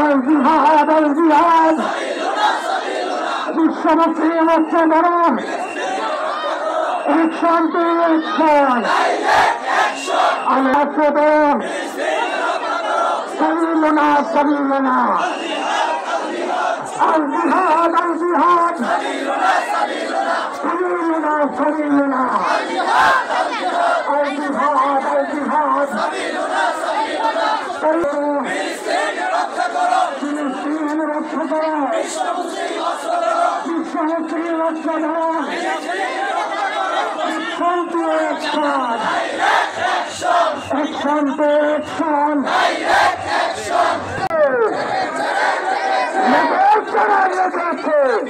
الجهاد الجهاد বিশ্ব মুসলিম ঐক্যবরণ action to action আল্লাহ سبيلنا سبيلنا الجهاد الجهاد سبيلنا سبيلنا الجهاد الجهاد فلسطين رক্ষা করো বিশ্ব মুসলিম রক্ষা করো Action to action! Direct action! Action to action! Direct action!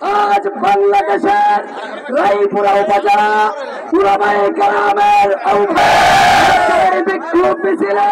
আজ বাংলাদেশের রায়পুরা উপজেলা পুরামাই গ্রামের বিক্ষোভ মিছিলে